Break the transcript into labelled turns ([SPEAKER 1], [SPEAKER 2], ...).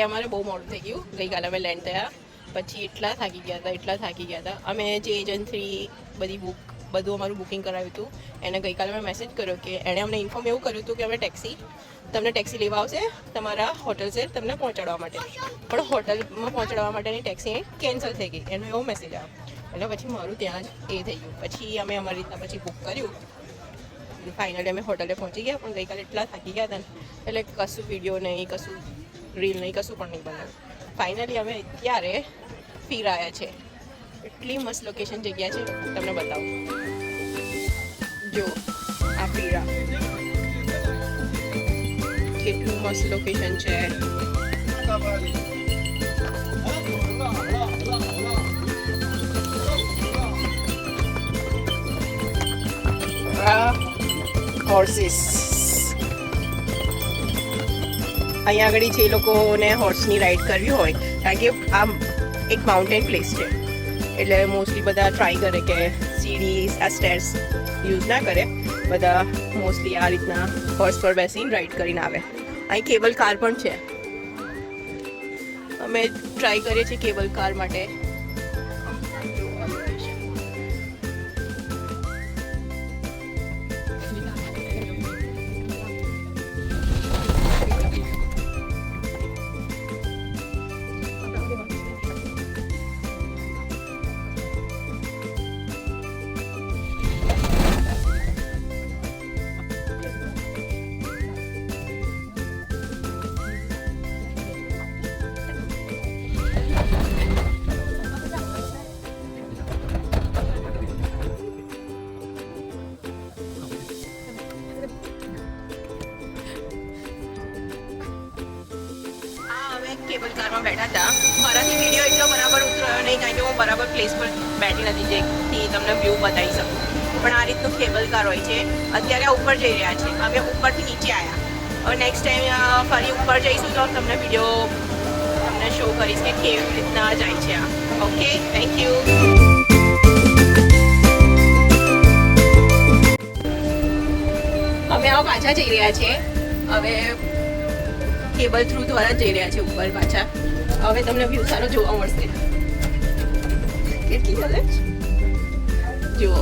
[SPEAKER 1] ગઈકાલે અમારે બહુ મોડું થઈ ગયું. ગઈકાલે અમે લેન્ડ થયા પછી એટલા થાકી ગયા હતા. અમે જે એજન્સી બધું અમારું બુકિંગ કરાવ્યું હતું એને ગઈકાલે મેં મેસેજ કર્યો કે એણે અમને ઇન્ફોર્મ એવું કર્યું હતું કે અમે તમને ટેક્સી લેવા આવશે તમારા હોટલ છે તમને પહોંચાડવા માટે, પણ હોટલમાં પહોંચાડવા માટેની ટેક્સી કેન્સલ થઈ ગઈ એનો એવો મેસેજ આવ્યો. એટલે પછી મારું ત્યાં જ એ થઈ ગયું. પછી અમે અમારી રીતના પછી બુક કર્યું. ફાઇનલી અમે હોટલે પહોંચી ગયા, પણ ગઈકાલે એટલા થાકી ગયા હતા ને એટલે કશું વિડીયો નહીં, કશું રીલ નહીં, કશું પણ નહીં બનાવ્યું. ફાઇનલી અમે અત્યારે ફિરાયા છે. એટલી મસ્ત લોકેશન જગ્યા છે, તમને બતાવું. જો આ ફીરા કેટલું મસ્ત લોકેશન છે. હોર્સીસ અહીંયા આગળ જે લોકોને હોર્સની રાઈડ કરવી હોય, કારણ કે આ એક માઉન્ટેન પ્લેસ છે એટલે મોસ્ટલી બધા ટ્રાય કરે કે સીડી આ સ્ટેર્સ યુઝ ના કરે. બધા મોસ્ટલી આ રીતના હોર્સ પર બેસીને રાઈડ કરીને આવે. અહીં કેબલ કાર પણ છે. અમે ટ્રાય કરીએ છીએ કેબલ કાર માટે. કેબલ કારમાં બેઠા હતા. મારાથી વિડીયો એટલો બરાબર ઉતરાયો નહીં, કારણ કે હું બરાબર પ્લેસ પર બેઠી નથી જેથી તમને વ્યૂ બતાવી શકું. પણ આ રીતનું કેબલ કાર હોય છે. અત્યારે આ ઉપર જઈ રહ્યા છે, અમે ઉપરથી નીચે આવ્યા. હવે નેક્સ્ટ ટાઈમ ફરી ઉપર જઈશું તો તમને વિડીયો તમને શો કરીશ કે કેવી રીતના જાય છે આ. Okay, thank you. અમે આવા પાછા જઈ રહ્યા છીએ. હવે કેબલ થ્રુ દ્વારા જઈ રહ્યા છે ઉપર પાછા. હવે તમને વ્યૂ સારો જોવા મળશે. કેટલી મજા જુઓ.